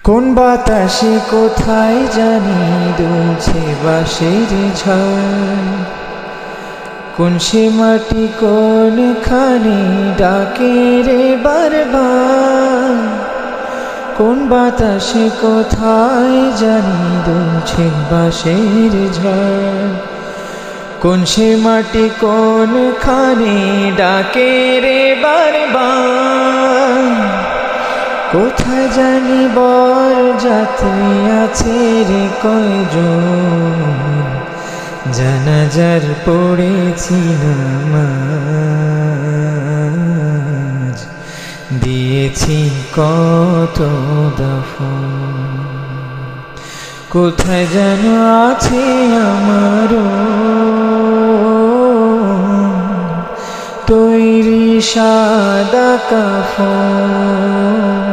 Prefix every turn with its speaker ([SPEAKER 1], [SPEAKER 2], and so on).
[SPEAKER 1] কোন বাতাসে কোথায় জানি দুলছে বাঁশের ঝড়, কোন সে মাটি কোনখানে ডাকে রে বারবার। কোন বাতাসে কোথায় জানি দুলছে বাঁশের ঝড়, কোন সে মাটি কোনখানে ডাকে রে বারবার। কোথায় জানি বর যাত্রী আছে রে কয়জন, জানাজার পড়েছি নামাজ, দিয়েছি কত দাফন। কোথায় যেন আছে আমারও তৈরি সাদা কাফন।